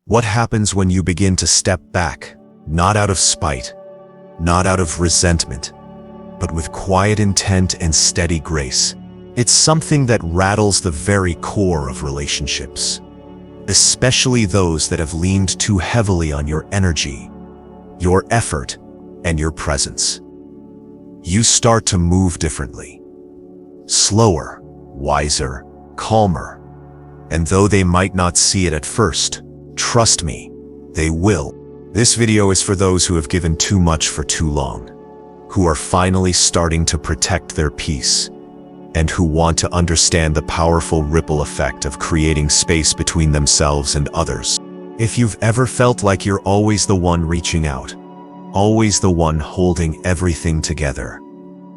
What happens when you begin to step back, not out of spite, not out of resentment, but with quiet intent and steady grace? It's something that rattles the very core of relationships, especially those that have leaned too heavily on your energy, your effort, and your presence. You start to move differently, slower, wiser, calmer. And though they might not see it at first, trust me, they will. This video is for those who have given too much for too long, who are finally starting to protect their peace, and who want to understand the powerful ripple effect of creating space between themselves and others. If you've ever felt like you're always the one reaching out, always the one holding everything together,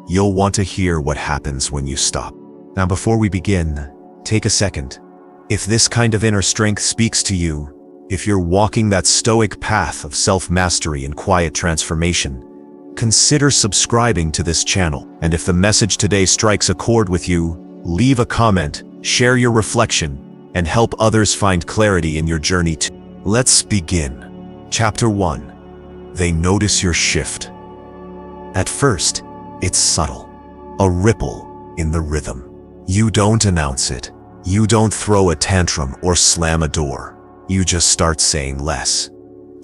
you'll want to hear what happens when you stop. Now, before we begin, take a second. If this kind of inner strength speaks to you, if you're walking that stoic path of self-mastery and quiet transformation, consider subscribing to this channel. And if the message today strikes a chord with you, leave a comment, share your reflection, and help others find clarity in your journey too. Let's begin. Chapter 1. They notice your shift. At first, it's subtle, a ripple in the rhythm. You don't announce it. You don't throw a tantrum or slam a door. You just start saying less.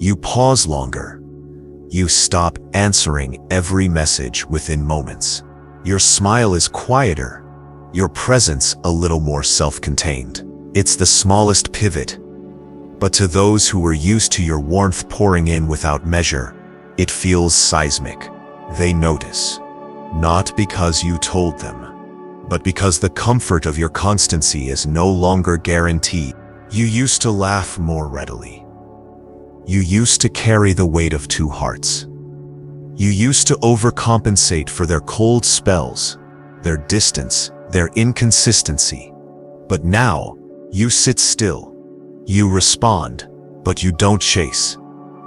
You pause longer. You stop answering every message within moments. Your smile is quieter. Your presence a little more self-contained. It's the smallest pivot. But to those who were used to your warmth pouring in without measure, it feels seismic. They notice. Not because you told them, but because the comfort of your constancy is no longer guaranteed. You used to laugh more readily. You used to carry the weight of two hearts. You used to overcompensate for their cold spells, their distance, their inconsistency. But now, you sit still. You respond, but you don't chase.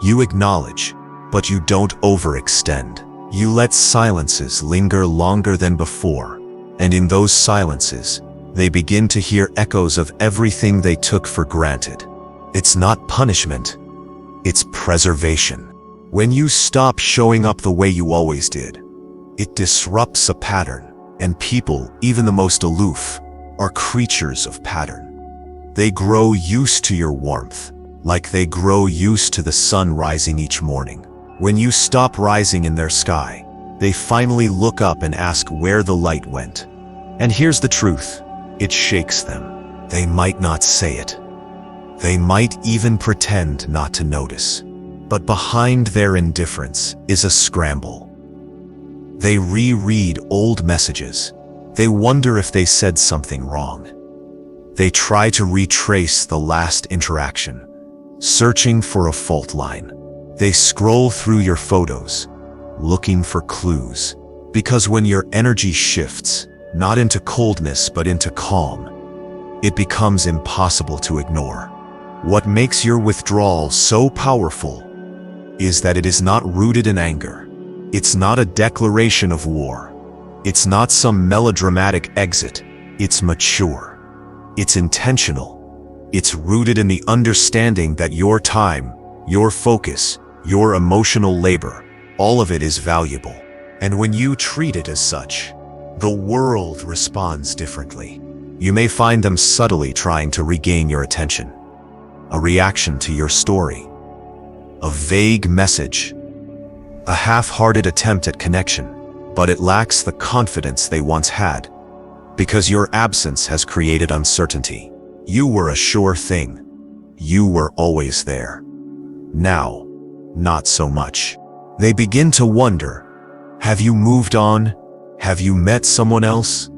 You acknowledge, but you don't overextend. You let silences linger longer than before. And in those silences, they begin to hear echoes of everything they took for granted. It's not punishment, it's preservation. When you stop showing up the way you always did, it disrupts a pattern, and people, even the most aloof, are creatures of pattern. They grow used to your warmth, like they grow used to the sun rising each morning. When you stop rising in their sky, they finally look up and ask where the light went. And here's the truth, it shakes them. They might not say it. They might even pretend not to notice. But behind their indifference is a scramble. They reread old messages. They wonder if they said something wrong. They try to retrace the last interaction, searching for a fault line. They scroll through your photos, looking for clues. Because when your energy shifts, not into coldness but into calm, it becomes impossible to ignore. What makes your withdrawal so powerful is that it is not rooted in anger. It's not a declaration of war. It's not some melodramatic exit. It's mature. It's intentional. It's rooted in the understanding that your time, your focus, your emotional labor, all of it is valuable. And when you treat it as such, the world responds differently. You may find them subtly trying to regain your attention. A reaction to your story. A vague message. A half-hearted attempt at connection. But it lacks the confidence they once had. Because your absence has created uncertainty. You were a sure thing. You were always there. Now, not so much. They begin to wonder, have you moved on? Have you met someone else?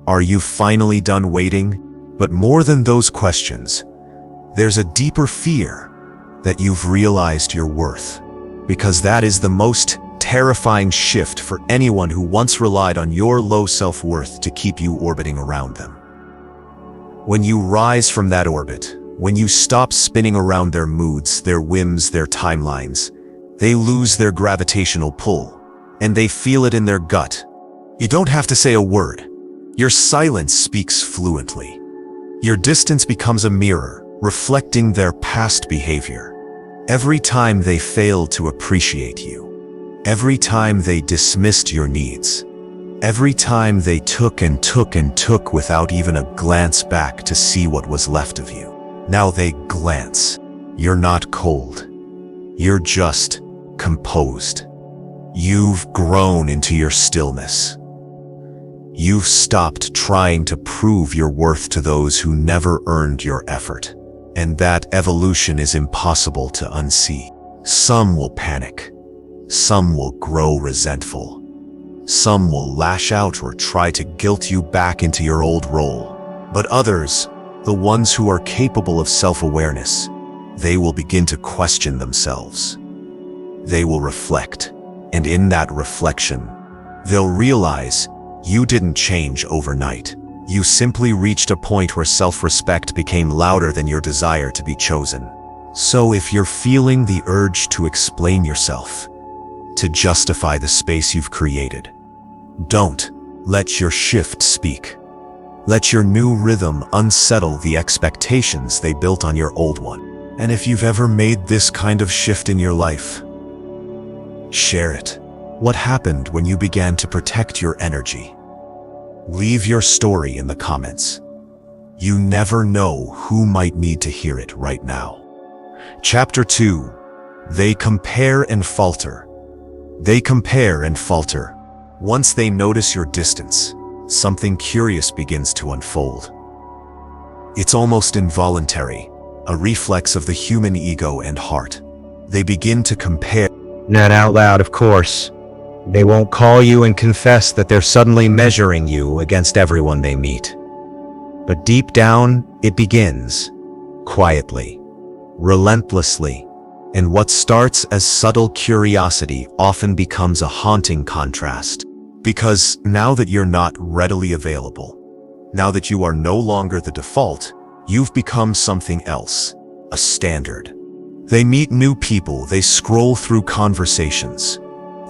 Are you finally done waiting? But more than those questions, there's a deeper fear that you've realized your worth. Because that is the most terrifying shift for anyone who once relied on your low self-worth to keep you orbiting around them. When you rise from that orbit, when you stop spinning around their moods, their whims, their timelines, they lose their gravitational pull, and they feel it in their gut. You don't have to say a word. Your silence speaks fluently. Your distance becomes a mirror, reflecting their past behavior. Every time they failed to appreciate you, every time they dismissed your needs, every time they took and took and took without even a glance back to see what was left of you. Now they glance. You're not cold. You're just composed. You've grown into your stillness. You've stopped trying to prove your worth to those who never earned your effort. And that evolution is impossible to unsee. Some will panic. Some will grow resentful. Some will lash out or try to guilt you back into your old role. But others, the ones who are capable of self-awareness, they will begin to question themselves. They will reflect, and in that reflection, they'll realize you didn't change overnight. You simply reached a point where self-respect became louder than your desire to be chosen. So if you're feeling the urge to explain yourself, to justify the space you've created, don't let your shift speak. Let your new rhythm unsettle the expectations they built on your old one. And if you've ever made this kind of shift in your life, share it. What happened when you began to protect your energy? Leave your story in the comments. You never know who might need to hear it right now. Chapter 2. They compare and falter. They compare and falter. Once they notice your distance, something curious begins to unfold. It's almost involuntary, a reflex of the human ego and heart. They begin to compare. Not out loud, of course. They won't call you and confess that they're suddenly measuring you against everyone they meet. But deep down, it begins, quietly, relentlessly, and what starts as subtle curiosity often becomes a haunting contrast. Because now that you're not readily available, now that you are no longer the default, you've become something else, a standard. They meet new people, they scroll through conversations,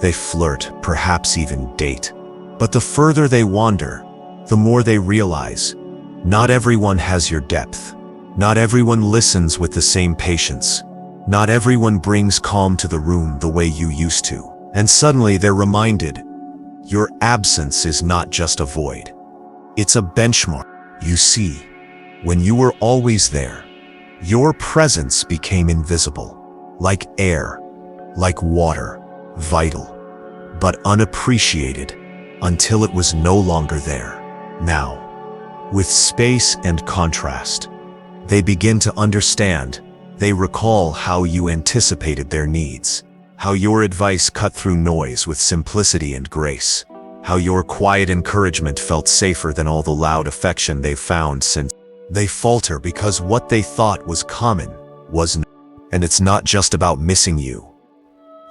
they flirt, perhaps even date. But the further they wander, the more they realize, not everyone has your depth. Not everyone listens with the same patience. Not everyone brings calm to the room the way you used to. And suddenly they're reminded, your absence is not just a void. It's a benchmark. You see, when you were always there, your presence became invisible, like air, like water, vital, but unappreciated until it was no longer there. Now, with space and contrast, they begin to understand. They recall how you anticipated their needs, how your advice cut through noise with simplicity and grace, how your quiet encouragement felt safer than all the loud affection they've found since. They falter because what they thought was common wasn't. And it's not just about missing you.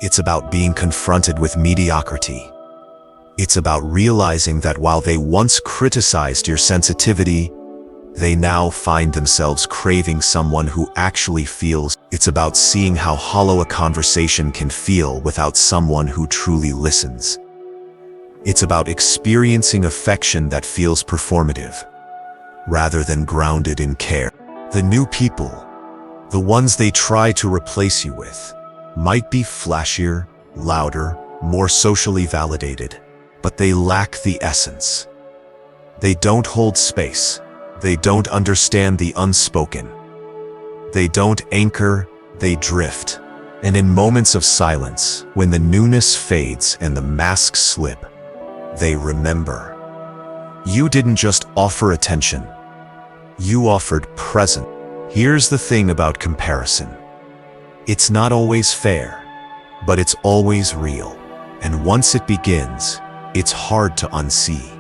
It's about being confronted with mediocrity. It's about realizing that while they once criticized your sensitivity, they now find themselves craving someone who actually feels. It's about seeing how hollow a conversation can feel without someone who truly listens. It's about experiencing affection that feels performative, rather than grounded in care. The new people, the ones they try to replace you with, might be flashier, louder, more socially validated, but they lack the essence. They don't hold space. They don't understand the unspoken. They don't anchor, they drift. And in moments of silence, when the newness fades and the masks slip, they remember. You didn't just offer attention. You offered presence. Here's the thing about comparison. It's not always fair, but it's always real. And once it begins, it's hard to unsee.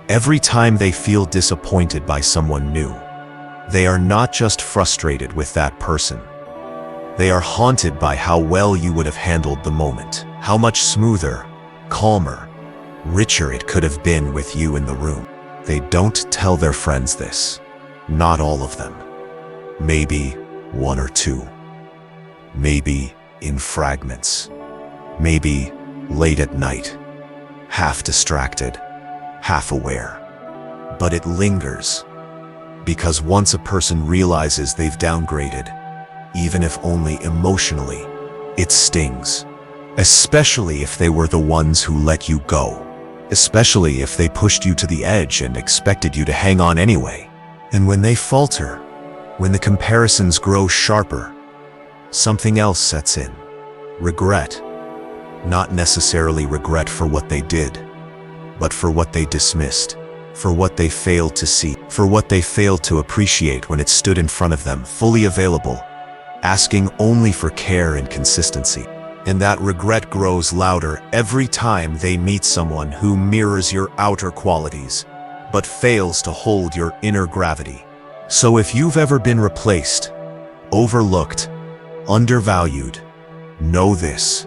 Every time they feel disappointed by someone new, they are not just frustrated with that person. They are haunted by how well you would have handled the moment, how much smoother, calmer, richer it could have been with you in the room. They don't tell their friends this. Not all of them. Maybe one or two. Maybe in fragments. Maybe late at night, half distracted, half aware. But it lingers. Because once a person realizes they've downgraded, even if only emotionally, it stings. Especially if they were the ones who let you go. Especially if they pushed you to the edge and expected you to hang on anyway. And when they falter, when the comparisons grow sharper, something else sets in. Regret. Not necessarily regret for what they did, but for what they dismissed, for what they failed to see, for what they failed to appreciate when it stood in front of them, fully available, asking only for care and consistency. And that regret grows louder every time they meet someone who mirrors your outer qualities, but fails to hold your inner gravity. So if you've ever been replaced, overlooked, undervalued, know this: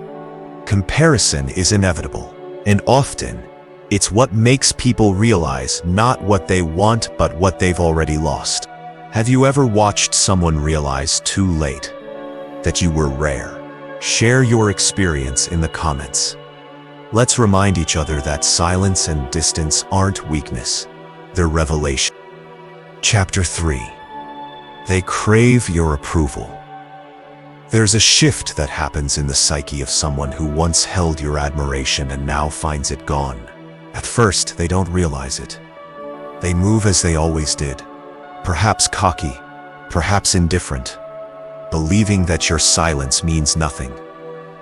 comparison is inevitable, and often it's what makes people realize not what they want but what they've already lost. Have you ever watched someone realize too late that you were rare? Share your experience in the comments. Let's remind each other that silence and distance aren't weakness, they're revelation. Chapter 3. They crave your approval. There's a shift that happens in the psyche of someone who once held your admiration and now finds it gone. At first, they don't realize it. They move as they always did, perhaps cocky, perhaps indifferent, believing that your silence means nothing,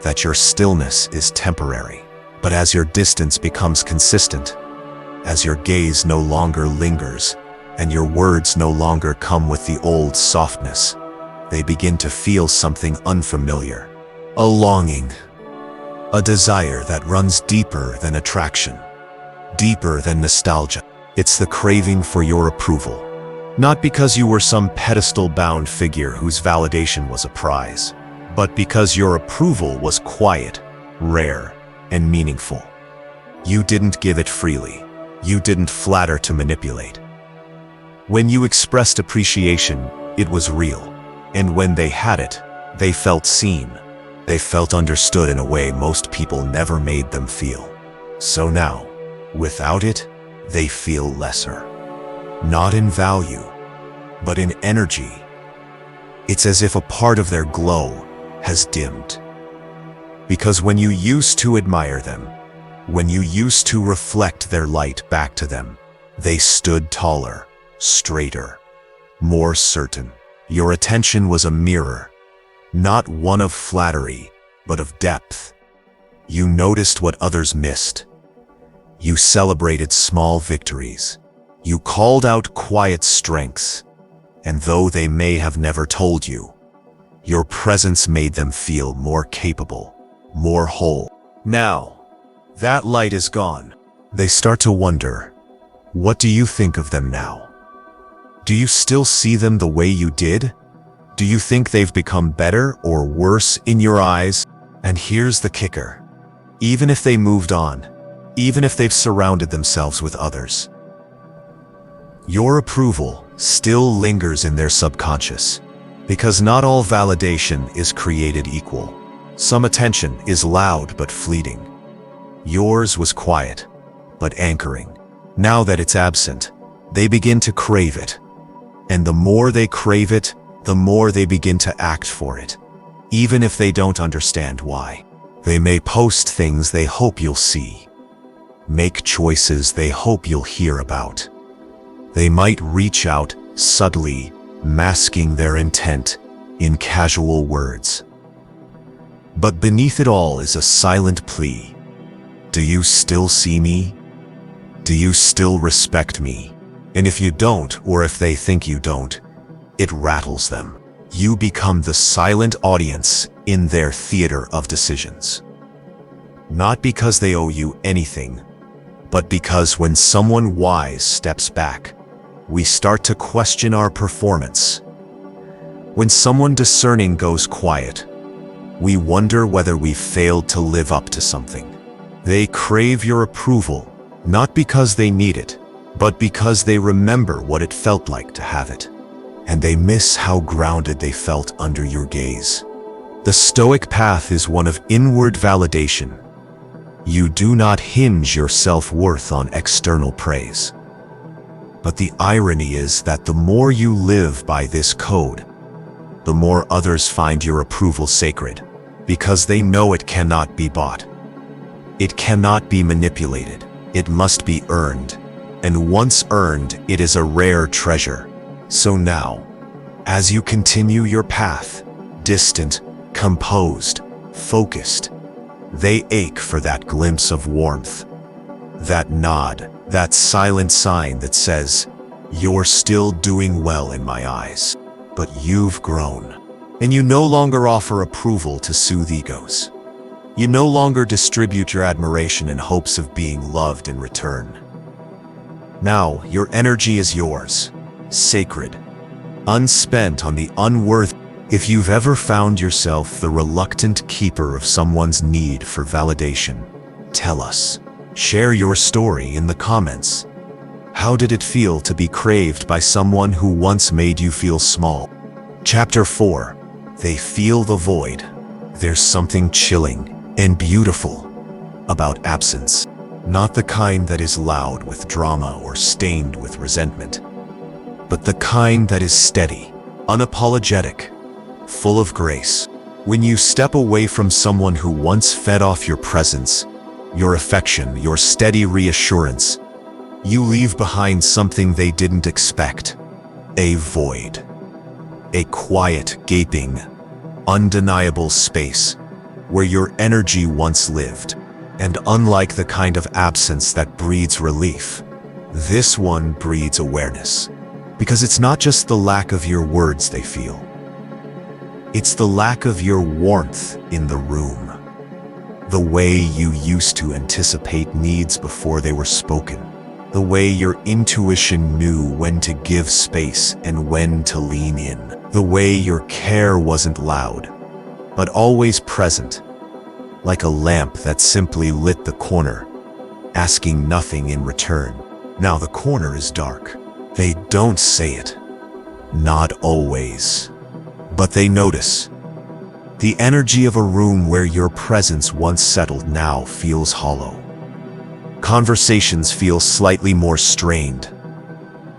that your stillness is temporary. But as your distance becomes consistent, as your gaze no longer lingers, and your words no longer come with the old softness, they begin to feel something unfamiliar. A longing, a desire that runs deeper than attraction, deeper than nostalgia. It's the craving for your approval. Not because you were some pedestal-bound figure whose validation was a prize, but because your approval was quiet, rare, and meaningful. You didn't give it freely. You didn't flatter to manipulate. When you expressed appreciation, it was real. And when they had it, they felt seen. They felt understood in a way most people never made them feel. So now, without it, they feel lesser. Not in value, but in energy. It's as if a part of their glow has dimmed. Because when you used to admire them, when you used to reflect their light back to them, they stood taller, straighter, more certain. Your attention was a mirror, not one of flattery, but of depth. You noticed what others missed. You celebrated small victories. You called out quiet strengths, and though they may have never told you, your presence made them feel more capable, more whole. Now, that light is gone. They start to wonder, what do you think of them now? Do you still see them the way you did? Do you think they've become better or worse in your eyes? And here's the kicker. Even if they moved on, even if they've surrounded themselves with others, your approval still lingers in their subconscious, because not all validation is created equal. Some attention is loud but fleeting. Yours was quiet, but anchoring. Now that it's absent, they begin to crave it. And the more they crave it, the more they begin to act for it, even if they don't understand why. They may post things they hope you'll see, make choices they hope you'll hear about. They might reach out subtly, masking their intent in casual words. But beneath it all is a silent plea. Do you still see me? Do you still respect me? And if you don't, or if they think you don't, it rattles them. You become the silent audience in their theater of decisions. Not because they owe you anything, but because when someone wise steps back, we start to question our performance. When someone discerning goes quiet, we wonder whether we've failed to live up to something. They crave your approval, not because they need it, but because they remember what it felt like to have it. And they miss how grounded they felt under your gaze. The Stoic path is one of inward validation. You do not hinge your self-worth on external praise. But the irony is that the more you live by this code, the more others find your approval sacred, because they know it cannot be bought. It cannot be manipulated. It must be earned. And once earned, it is a rare treasure. So now, as you continue your path, distant, composed, focused, they ache for that glimpse of warmth, that nod, that silent sign that says, "You're still doing well in my eyes, but you've grown." And you no longer offer approval to soothe egos. You no longer distribute your admiration in hopes of being loved in return. Now, your energy is yours, sacred, unspent on the unworthy. If you've ever found yourself the reluctant keeper of someone's need for validation, tell us. Share your story in the comments. How did it feel to be craved by someone who once made you feel small? Chapter 4. They feel the void. There's something chilling and beautiful about absence. Not the kind that is loud with drama or stained with resentment, but the kind that is steady, unapologetic, full of grace. When you step away from someone who once fed off your presence, your affection, your steady reassurance, you leave behind something they didn't expect. A void. A quiet, gaping, undeniable space where your energy once lived. And unlike the kind of absence that breeds relief, this one breeds awareness. Because it's not just the lack of your words they feel. It's the lack of your warmth in the room. The way you used to anticipate needs before they were spoken. The way your intuition knew when to give space and when to lean in. The way your care wasn't loud, but always present, like a lamp that simply lit the corner, asking nothing in return. Now the corner is dark. They don't say it. Not always. But they notice. The energy of a room where your presence once settled now feels hollow. Conversations feel slightly more strained.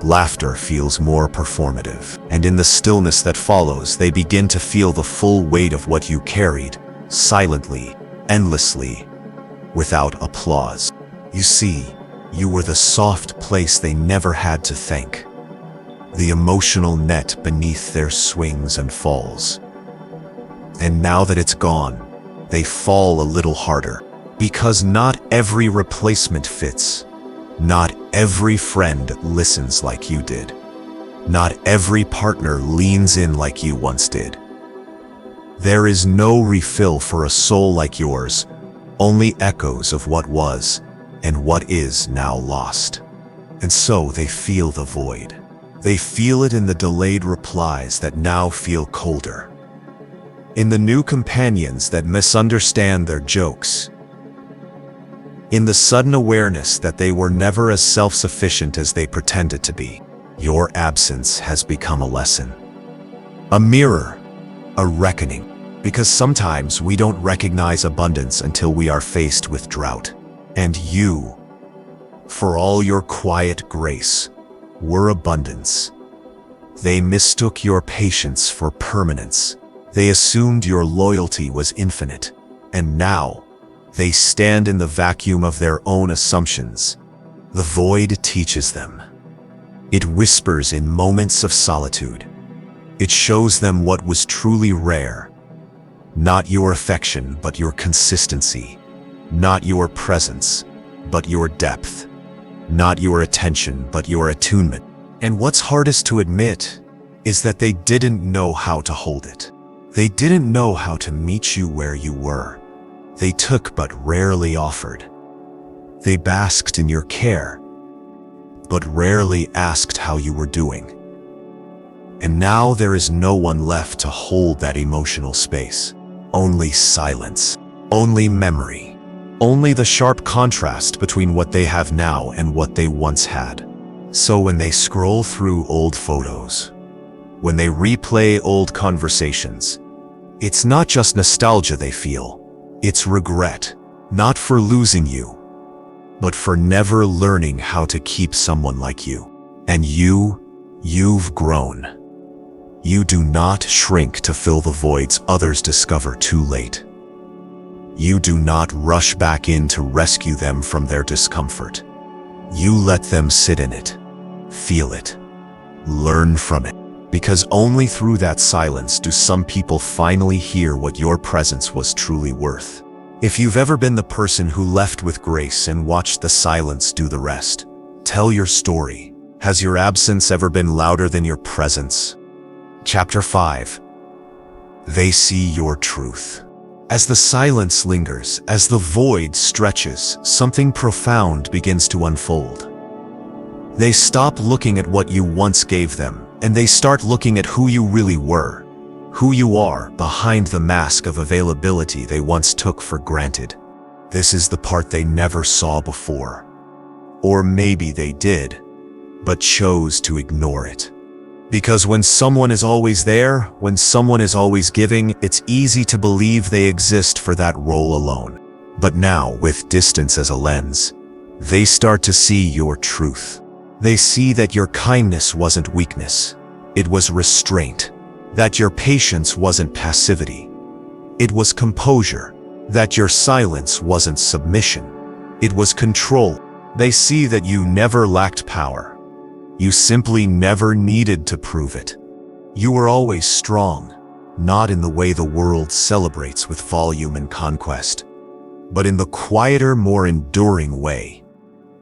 Laughter feels more performative. And in the stillness that follows, they begin to feel the full weight of what you carried, silently, endlessly, without applause. You see, you were the soft place they never had to thank. The emotional net beneath their swings and falls. And now that it's gone, they fall a little harder. Because not every replacement fits. Not every friend listens like you did. Not every partner leans in like you once did. There is no refill for a soul like yours, only echoes of what was and what is now lost. And so they feel the void. They feel it in the delayed replies that now feel colder. In the new companions that misunderstand their jokes. In the sudden awareness that they were never as self-sufficient as they pretended to be. Your absence has become a lesson. A mirror, a reckoning. Because sometimes we don't recognize abundance until we are faced with drought. And you, for all your quiet grace, were abundance. They mistook your patience for permanence. They assumed your loyalty was infinite. And now, they stand in the vacuum of their own assumptions. The void teaches them. It whispers in moments of solitude. It shows them what was truly rare. Not your affection, but your consistency. Not your presence, but your depth. Not your attention, but your attunement. And what's hardest to admit is that they didn't know how to hold it. They didn't know how to meet you where you were. They took but rarely offered. They basked in your care, but rarely asked how you were doing. And now there is no one left to hold that emotional space. Only silence, only memory, only the sharp contrast between what they have now and what they once had. So when they scroll through old photos, when they replay old conversations, it's not just nostalgia they feel. It's regret, not for losing you, but for never learning how to keep someone like you. And you've grown. You do not shrink to fill the voids others discover too late. You do not rush back in to rescue them from their discomfort. You let them sit in it, feel it, learn from it. Because only through that silence do some people finally hear what your presence was truly worth. If you've ever been the person who left with grace and watched the silence do the rest, tell your story. Has your absence ever been louder than your presence? Chapter 5. They see your truth. As the silence lingers, as the void stretches, something profound begins to unfold. They stop looking at what you once gave them, and they start looking at who you really were, who you are behind the mask of availability they once took for granted. This is the part they never saw before. Or maybe they did, but chose to ignore it. Because when someone is always there, when someone is always giving, it's easy to believe they exist for that role alone. But now, with distance as a lens, they start to see your truth. They see that your kindness wasn't weakness, it was restraint. That your patience wasn't passivity, it was composure. That your silence wasn't submission, it was control. They see that you never lacked power. You simply never needed to prove it. You were always strong, not in the way the world celebrates with volume and conquest, but in the quieter, more enduring way.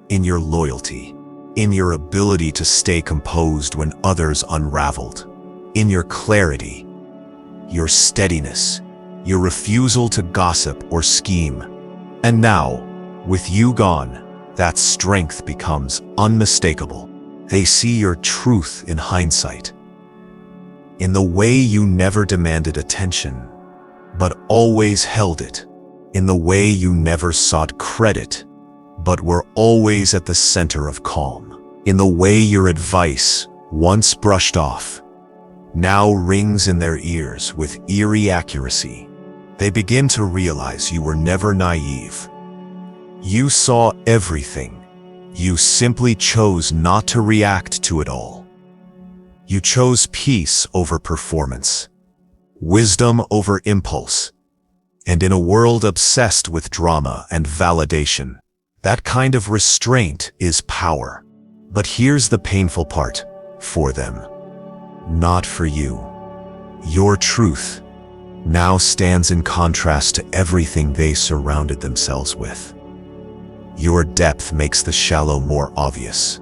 In your loyalty, in your ability to stay composed when others unraveled, in your clarity, your steadiness, your refusal to gossip or scheme. And now, with you gone, that strength becomes unmistakable. They see your truth in hindsight, in the way you never demanded attention, but always held it, in the way you never sought credit, but were always at the center of calm, in the way your advice, once brushed off, now rings in their ears with eerie accuracy. They begin to realize you were never naive. You saw everything. You simply chose not to react to it all. You chose peace over performance, wisdom over impulse, and in a world obsessed with drama and validation, that kind of restraint is power. But here's the painful part for them, not for you. Your truth now stands in contrast to everything they surrounded themselves with. Your depth makes the shallow more obvious.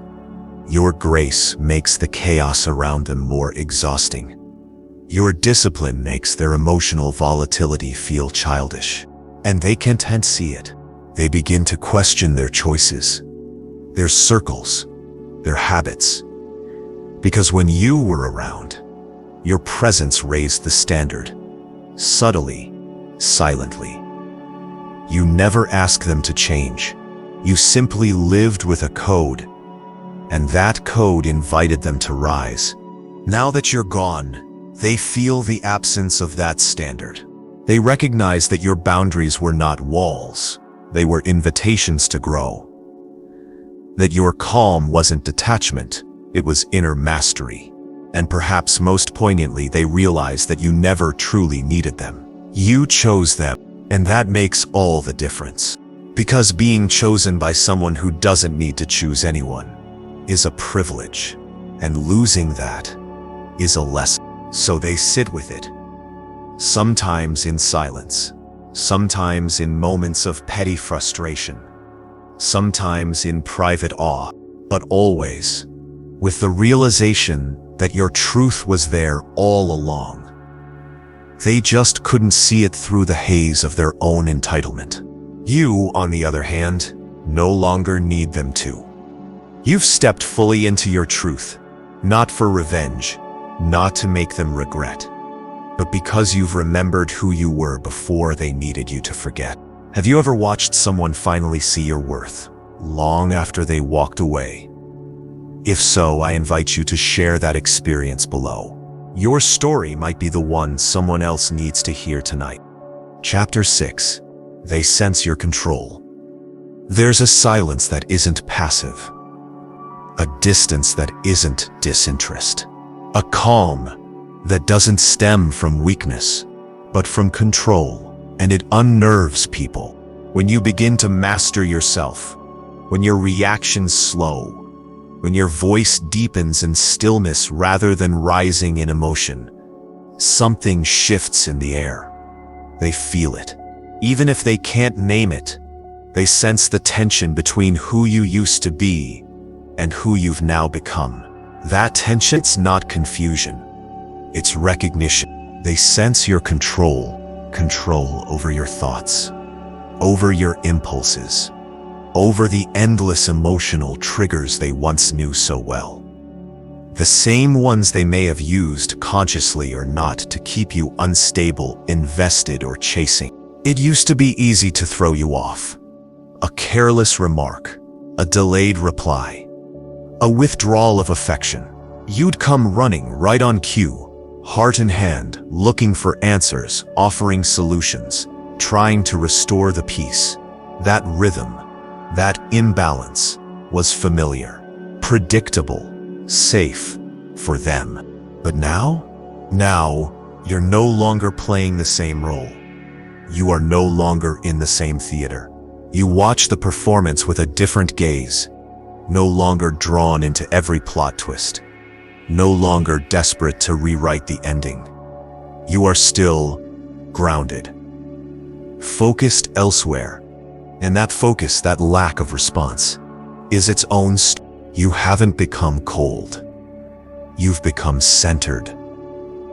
Your grace makes the chaos around them more exhausting. Your discipline makes their emotional volatility feel childish. And they can't see it. They begin to question their choices, their circles, their habits. Because when you were around, your presence raised the standard, subtly, silently. You never asked them to change. You simply lived with a code, and that code invited them to rise. Now that you're gone, they feel the absence of that standard. They recognize that your boundaries were not walls, they were invitations to grow. That your calm wasn't detachment, it was inner mastery. And perhaps most poignantly, they realize that you never truly needed them. You chose them, and that makes all the difference. Because being chosen by someone who doesn't need to choose anyone is a privilege, and losing that is a lesson. So they sit with it, sometimes in silence, sometimes in moments of petty frustration, sometimes in private awe, but always with the realization that your truth was there all along. They just couldn't see it through the haze of their own entitlement. You, on the other hand, no longer need them to. You've stepped fully into your truth, not for revenge, not to make them regret, but because you've remembered who you were before they needed you to forget. Have you ever watched someone finally see your worth, long after they walked away? If so, I invite you to share that experience below. Your story might be the one someone else needs to hear tonight. Chapter 6. They sense your control. There's a silence that isn't passive. a distance that isn't disinterest, a calm that doesn't stem from weakness, but from control, and it unnerves people. When you begin to master yourself, when your reactions slow, when your voice deepens in stillness rather than rising in emotion, something shifts in the air. They feel it. Even if they can't name it, they sense the tension between who you used to be and who you've now become. That tension, it's not confusion, it's recognition. They sense your control over your thoughts, over your impulses, over the endless emotional triggers they once knew so well. The same ones they may have used consciously or not to keep you unstable, invested, or chasing. It used to be easy to throw you off. A careless remark, a delayed reply, a withdrawal of affection. You'd come running right on cue, heart in hand, looking for answers, offering solutions, trying to restore the peace. That rhythm, that imbalance, was familiar, predictable, safe for them. But now you're no longer playing the same role. You are no longer in the same theater. You watch the performance with a different gaze, no longer drawn into every plot twist, no longer desperate to rewrite the ending. You are still grounded, focused elsewhere, and that focus, that lack of response, is its own You haven't become cold. You've become centered,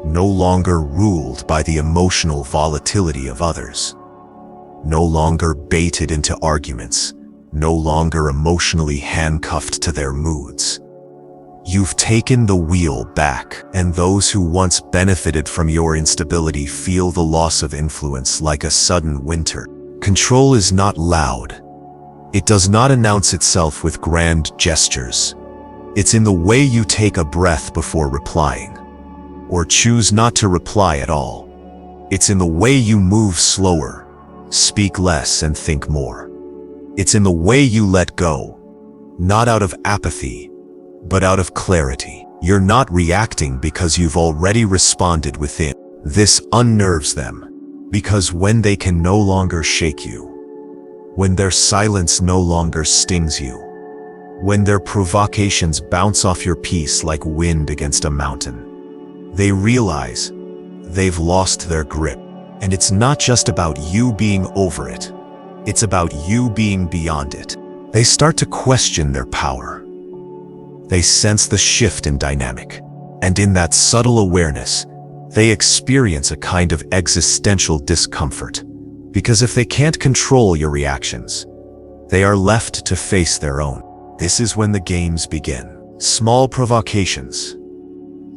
no longer ruled by the emotional volatility of others, no longer baited into arguments, no longer emotionally handcuffed to their moods. You've taken the wheel back, and those who once benefited from your instability feel the loss of influence like a sudden winter. Control is not loud. It does not announce itself with grand gestures. It's in the way you take a breath before replying, or choose not to reply at all. It's in the way you move slower, speak less, and think more. It's in the way you let go, not out of apathy, but out of clarity. You're not reacting because you've already responded within. This unnerves them, because when they can no longer shake you, when their silence no longer stings you, when their provocations bounce off your peace like wind against a mountain, they realize they've lost their grip. And it's not just about you being over it. It's about you being beyond it. They start to question their power. They sense the shift in dynamic. And in that subtle awareness, they experience a kind of existential discomfort. Because if they can't control your reactions, they are left to face their own. This is when the games begin. Small provocations,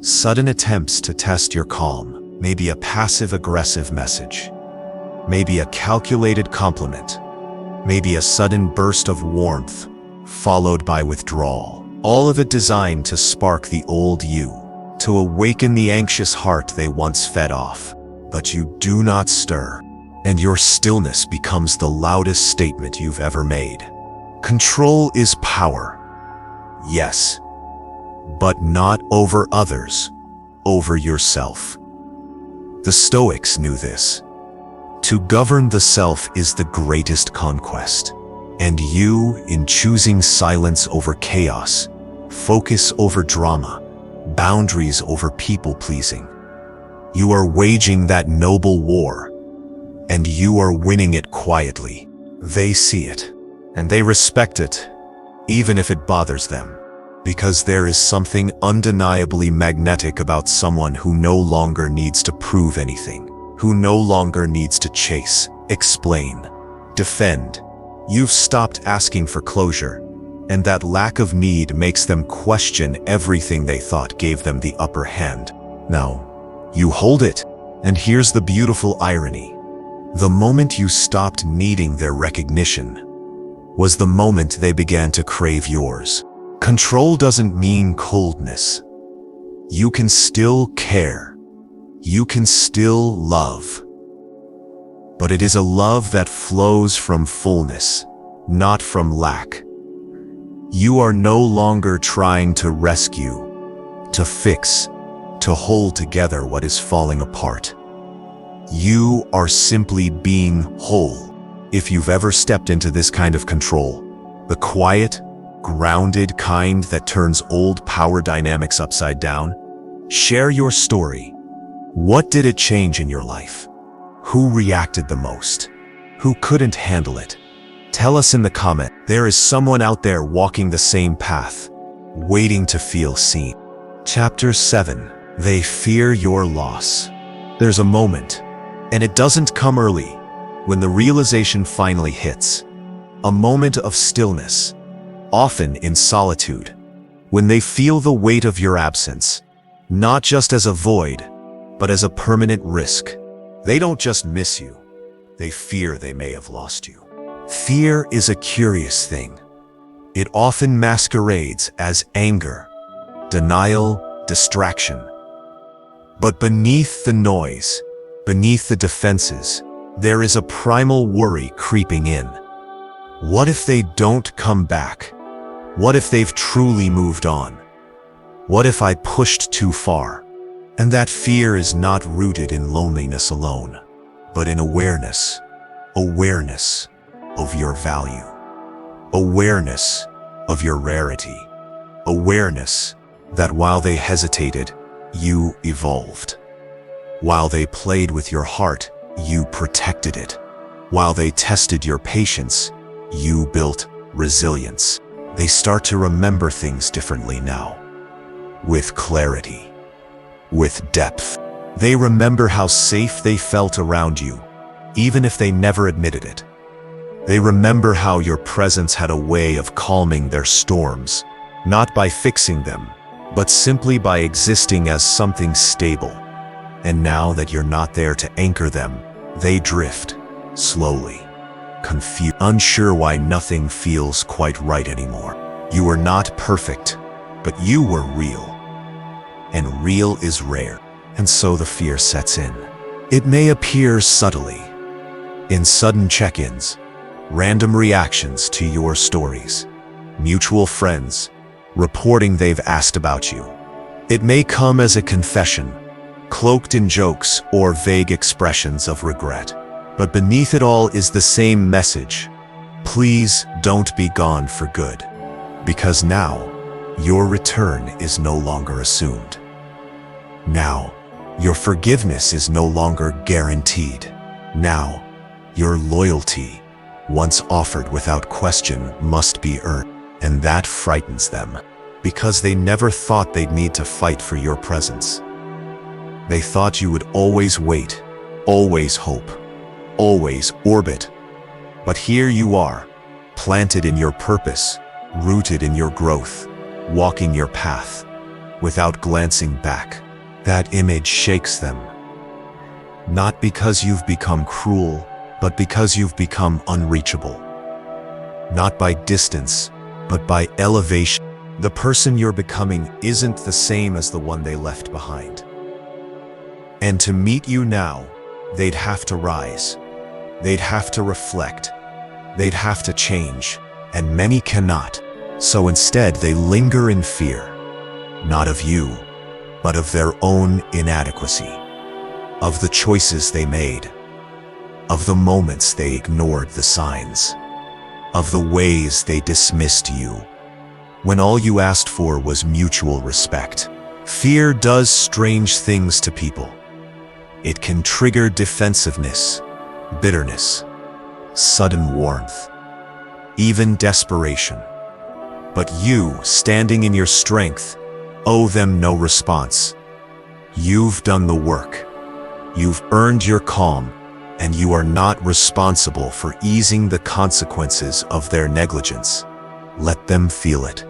sudden attempts to test your calm, maybe a passive-aggressive message, maybe a calculated compliment, maybe a sudden burst of warmth, followed by withdrawal. All of it designed to spark the old you, to awaken the anxious heart they once fed off. But you do not stir, and your stillness becomes the loudest statement you've ever made. Control is power, yes, but not over others, over yourself. The Stoics knew this. To govern the self is the greatest conquest. And you, in choosing silence over chaos, focus over drama, boundaries over people-pleasing, you are waging that noble war, and you are winning it quietly. They see it, and they respect it, even if it bothers them. Because there is something undeniably magnetic about someone who no longer needs to prove anything, who no longer needs to chase, explain, defend. You've stopped asking for closure, and that lack of need makes them question everything they thought gave them the upper hand. Now, you hold it, and here's the beautiful irony. The moment you stopped needing their recognition was the moment they began to crave yours. Control doesn't mean coldness. You can still care. You can still love. But it is a love that flows from fullness, not from lack. You are no longer trying to rescue, to fix, to hold together what is falling apart. You are simply being whole. If you've ever stepped into this kind of control, the quiet, grounded kind that turns old power dynamics upside down, share your story. What did it change in your life? Who reacted the most? Who couldn't handle it? Tell us in the comment. There is someone out there walking the same path, waiting to feel seen. Chapter 7. They fear your loss. There's a moment, and it doesn't come early, when the realization finally hits. A moment of stillness, often in solitude, when they feel the weight of your absence, not just as a void, but as a permanent risk. They don't just miss you, they fear they may have lost you. Fear is a curious thing. It often masquerades as anger, denial, distraction. But beneath the noise, beneath the defenses, there is a primal worry creeping in. What if they don't come back? What if they've truly moved on? What if I pushed too far? And that fear is not rooted in loneliness alone, but in awareness. Awareness of your value. Awareness of your rarity. Awareness that while they hesitated, you evolved. While they played with your heart, you protected it. While they tested your patience, you built resilience. They start to remember things differently now. With clarity. With depth. They remember how safe they felt around you, even if they never admitted it. They remember how your presence had a way of calming their storms, not by fixing them, but simply by existing as something stable. And now that you're not there to anchor them, they drift, slowly, confused, unsure why nothing feels quite right anymore. You were not perfect, but you were real. And real is rare, and so the fear sets in. It may appear subtly, in sudden check-ins, random reactions to your stories, mutual friends, reporting they've asked about you. It may come as a confession, cloaked in jokes or vague expressions of regret. But beneath it all is the same message. Please don't be gone for good. Because now, your return is no longer assumed. Now, your forgiveness is no longer guaranteed. Now, your loyalty, once offered without question, must be earned. And that frightens them, because they never thought they'd need to fight for your presence. They thought you would always wait, always hope, always orbit. But here you are, planted in your purpose, rooted in your growth, walking your path, without glancing back. That image shakes them. Not because you've become cruel, but because you've become unreachable. Not by distance, but by elevation. The person you're becoming isn't the same as the one they left behind. And to meet you now, they'd have to rise. They'd have to reflect. They'd have to change, and many cannot. So instead, they linger in fear, not of you, but of their own inadequacy, of the choices they made, of the moments they ignored the signs, of the ways they dismissed you, when all you asked for was mutual respect. Fear does strange things to people. It can trigger defensiveness, bitterness, sudden warmth, even desperation. But you, standing in your strength, owe them no response. You've done the work. You've earned your calm, and you are not responsible for easing the consequences of their negligence. Let them feel it.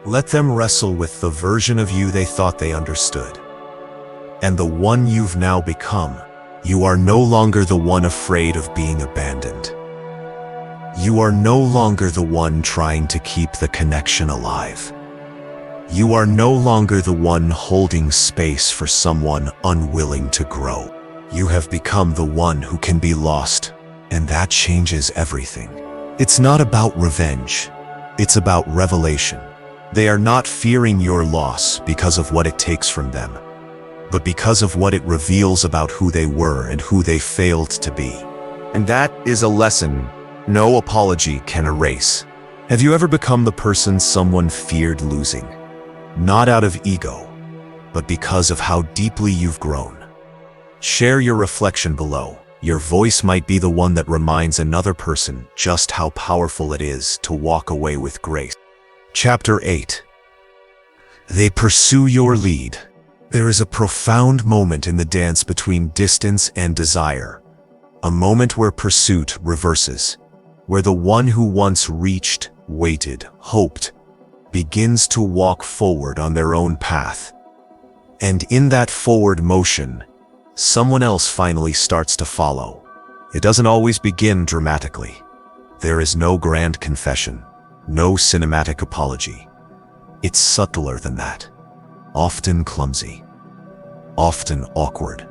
Let them wrestle with the version of you they thought they understood. And the one you've now become. You are no longer the one afraid of being abandoned. You are no longer the one trying to keep the connection alive. You are no longer the one holding space for someone unwilling to grow. You have become the one who can be lost, and that changes everything. It's not about revenge. It's about revelation. They are not fearing your loss because of what it takes from them, but because of what it reveals about who they were and who they failed to be. And that is a lesson no apology can erase. Have you ever become the person someone feared losing? Not out of ego, but because of how deeply you've grown. Share your reflection below. Your voice might be the one that reminds another person just how powerful it is to walk away with grace. Chapter 8. They pursue your lead. There is a profound moment in the dance between distance and desire. A moment where pursuit reverses, where the one who once reached, waited, hoped, begins to walk forward on their own path. And in that forward motion, someone else finally starts to follow. It doesn't always begin dramatically. There is no grand confession, no cinematic apology. It's subtler than that. Often clumsy. Often awkward.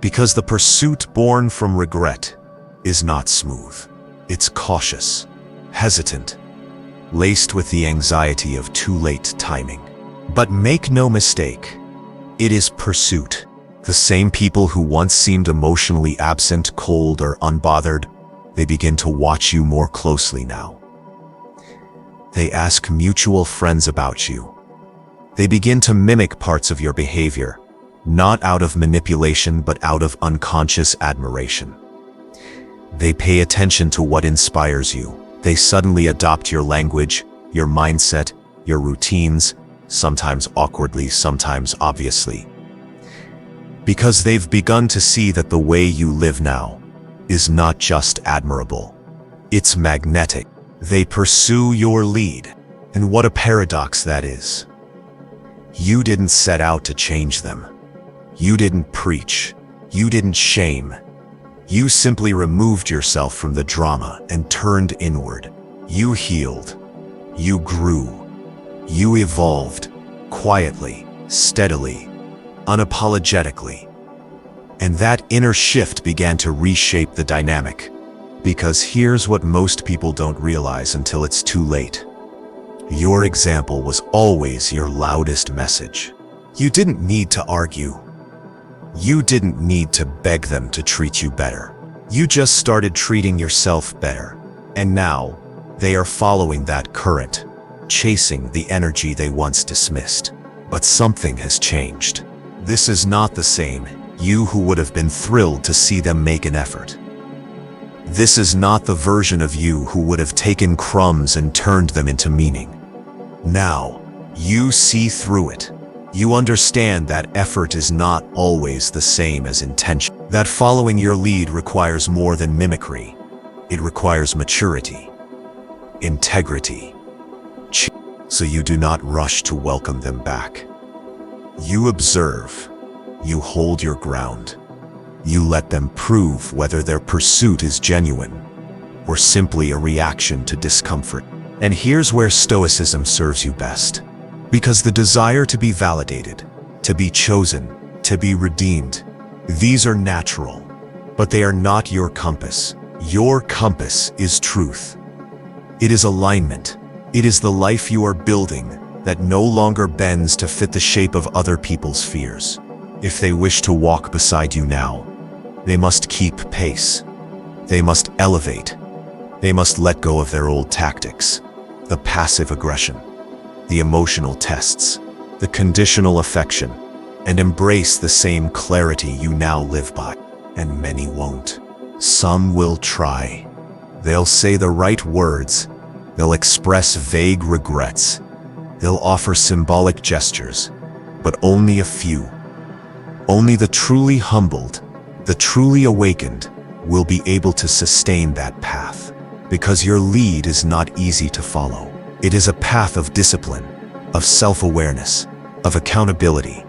Because the pursuit born from regret is not smooth. It's cautious, hesitant, laced with the anxiety of too late timing. But make no mistake, it is pursuit. The same people who once seemed emotionally absent, cold, or unbothered, they begin to watch you more closely now. They ask mutual friends about you. They begin to mimic parts of your behavior, not out of manipulation but out of unconscious admiration. They pay attention to what inspires you. They suddenly adopt your language, your mindset, your routines, sometimes awkwardly, sometimes obviously. Because they've begun to see that the way you live now is not just admirable, it's magnetic. They pursue your lead. And what a paradox that is. You didn't set out to change them. You didn't preach. You didn't shame. You simply removed yourself from the drama and turned inward. You healed. You grew. You evolved, quietly, steadily, unapologetically. And that inner shift began to reshape the dynamic. Because here's what most people don't realize until it's too late. Your example was always your loudest message. You didn't need to argue. You didn't need to beg them to treat you better. You just started treating yourself better. And now, they are following that current, chasing the energy they once dismissed. But something has changed. This is not the same you who would have been thrilled to see them make an effort. This is not the version of you who would have taken crumbs and turned them into meaning. Now, you see through it. You understand that effort is not always the same as intention. That following your lead requires more than mimicry. It requires maturity, integrity. So you do not rush to welcome them back. You observe. You hold your ground. You let them prove whether their pursuit is genuine or simply a reaction to discomfort. And here's where Stoicism serves you best. Because the desire to be validated, to be chosen, to be redeemed, these are natural, but they are not your compass. Your compass is truth. It is alignment. It is the life you are building that no longer bends to fit the shape of other people's fears. If they wish to walk beside you now, they must keep pace. They must elevate. They must let go of their old tactics, the passive aggression, the emotional tests, the conditional affection, and embrace the same clarity you now live by. And many won't. Some will try. They'll say the right words. They'll express vague regrets. They'll offer symbolic gestures, but only a few. Only the truly humbled, the truly awakened, will be able to sustain that path. Because your lead is not easy to follow. It is a path of discipline, of self-awareness, of accountability.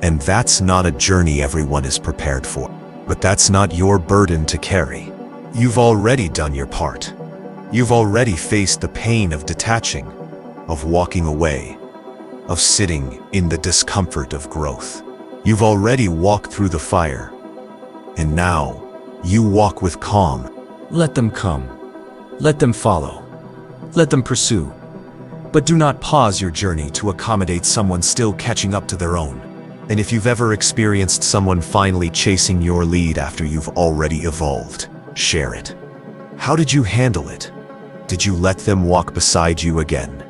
And that's not a journey everyone is prepared for. But that's not your burden to carry. You've already done your part. You've already faced the pain of detaching, of walking away, of sitting in the discomfort of growth. You've already walked through the fire. And now, you walk with calm. Let them come. Let them follow. Let them pursue. But do not pause your journey to accommodate someone still catching up to their own. And if you've ever experienced someone finally chasing your lead after you've already evolved, share it. How did you handle it? Did you let them walk beside you again?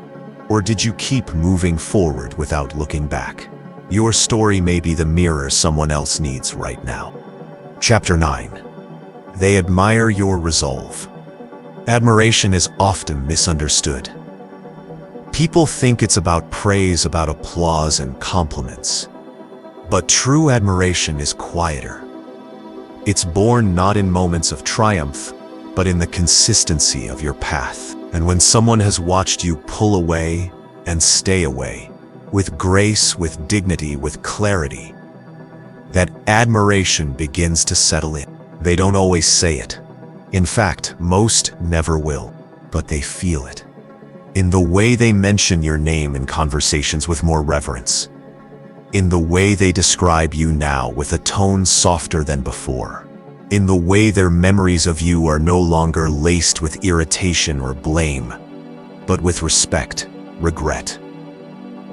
Or did you keep moving forward without looking back? Your story may be the mirror someone else needs right now. Chapter 9. They admire your resolve. Admiration is often misunderstood. People think it's about praise, about applause and compliments. But true admiration is quieter. It's born not in moments of triumph, but in the consistency of your path. And when someone has watched you pull away and stay away, with grace, with dignity, with clarity, that admiration begins to settle in. They don't always say it. In fact, most never will, but they feel it. In the way they mention your name in conversations with more reverence. In the way they describe you now with a tone softer than before. In the way their memories of you are no longer laced with irritation or blame, but with respect, regret,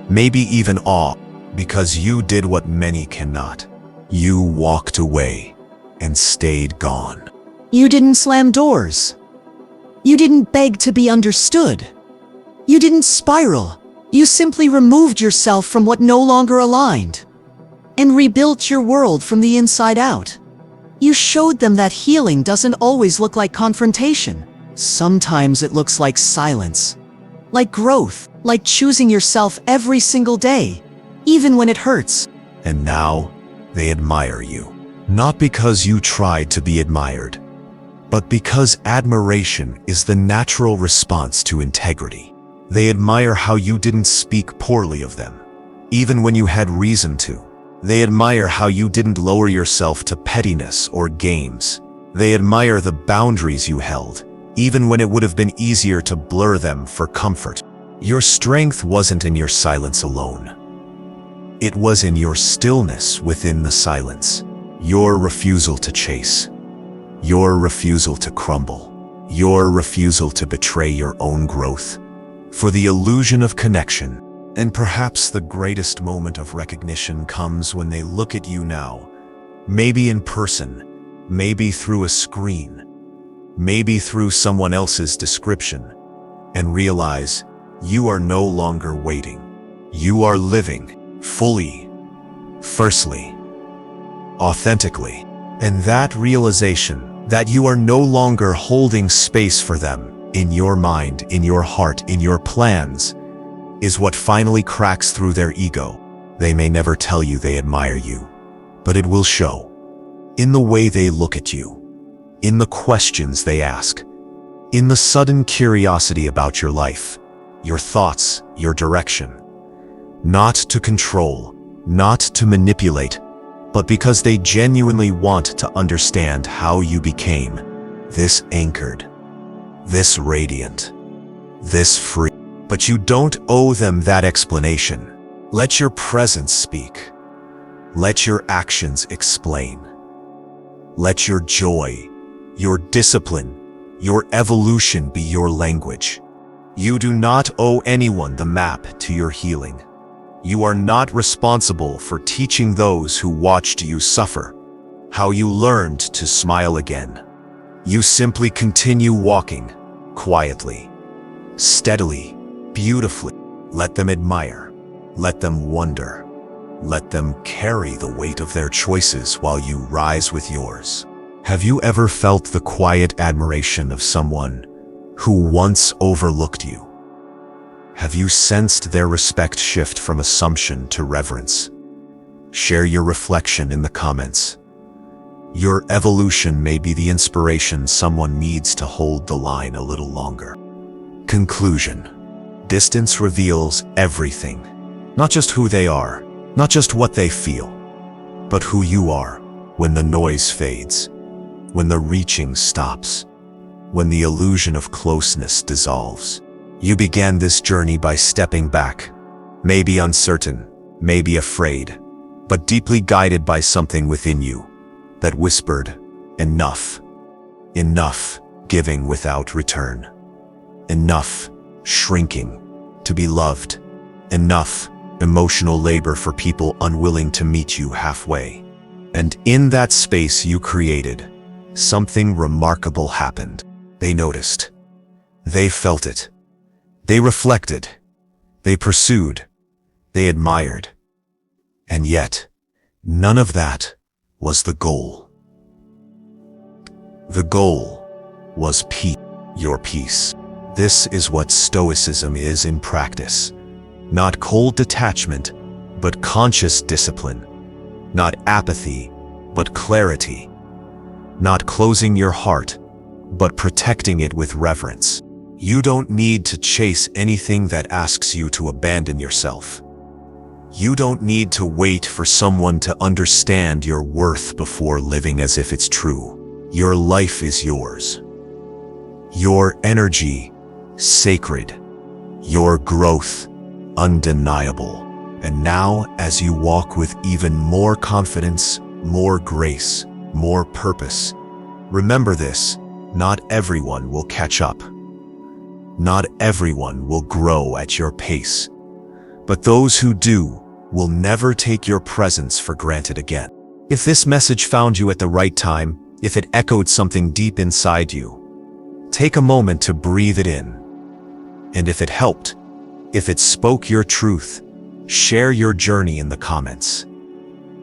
maybe even awe, because you did what many cannot. You walked away and stayed gone. You didn't slam doors. You didn't beg to be understood. You didn't spiral. You simply removed yourself from what no longer aligned and rebuilt your world from the inside out. You showed them that healing doesn't always look like confrontation. Sometimes it looks like silence, like growth, like choosing yourself every single day, even when it hurts. And now they admire you. Not because you tried to be admired, but because admiration is the natural response to integrity. They admire how you didn't speak poorly of them, even when you had reason to. They admire how you didn't lower yourself to pettiness or games. They admire the boundaries you held, even when it would have been easier to blur them for comfort. Your strength wasn't in your silence alone. It was in your stillness within the silence. Your refusal to chase. Your refusal to crumble. Your refusal to betray your own growth for the illusion of connection. And perhaps the greatest moment of recognition comes when they look at you now, maybe in person, maybe through a screen, maybe through someone else's description, and realize you are no longer waiting. You are living fully, firstly, authentically. And that realization that you are no longer holding space for them in your mind, in your heart, in your plans, is what finally cracks through their ego. They may never tell you they admire you, but it will show in the way they look at you, in the questions they ask, in the sudden curiosity about your life, your thoughts, your direction. Not to control, not to manipulate, but because they genuinely want to understand how you became this anchored, this radiant, this free. But you don't owe them that explanation. Let your presence speak. Let your actions explain. Let your joy, your discipline, your evolution be your language. You do not owe anyone the map to your healing. You are not responsible for teaching those who watched you suffer how you learned to smile again. You simply continue walking, quietly, steadily, beautifully. Let them admire. Let them wonder. Let them carry the weight of their choices while you rise with yours. Have you ever felt the quiet admiration of someone who once overlooked you? Have you sensed their respect shift from assumption to reverence? Share your reflection in the comments. Your evolution may be the inspiration someone needs to hold the line a little longer. Conclusion. Distance reveals everything. Not just who they are, not just what they feel, but who you are when the noise fades, when the reaching stops, when the illusion of closeness dissolves. You began this journey by stepping back, maybe uncertain, maybe afraid, but deeply guided by something within you that whispered, enough. Enough giving without return. Enough shrinking to be loved. Enough emotional labor for people unwilling to meet you halfway. And in that space you created, something remarkable happened. They noticed. They felt it. They reflected. They pursued. They admired. And yet, none of that was the goal. The goal was peace, your peace. This is what Stoicism is in practice. Not cold detachment, but conscious discipline. Not apathy, but clarity. Not closing your heart, but protecting it with reverence. You don't need to chase anything that asks you to abandon yourself. You don't need to wait for someone to understand your worth before living as if it's true. Your life is yours. Your energy, sacred. Your growth, undeniable. And now, as you walk with even more confidence, more grace, more purpose, remember this: not everyone will catch up. Not everyone will grow at your pace. But those who do will never take your presence for granted again. If this message found you at the right time, if it echoed something deep inside you, take a moment to breathe it in. And if it helped, if it spoke your truth, share your journey in the comments.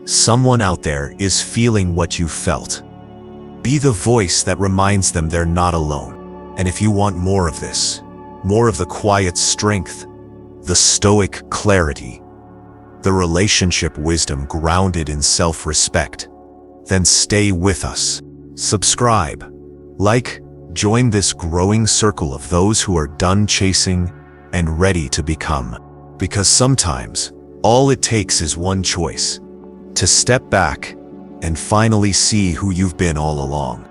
Someone out there is feeling what you felt. Be the voice that reminds them they're not alone. And if you want more of this, more of the quiet strength, the stoic clarity, the relationship wisdom grounded in self-respect, then stay with us. Subscribe, like, join this growing circle of those who are done chasing and ready to become. Because sometimes, all it takes is one choice: to step back and finally see who you've been all along.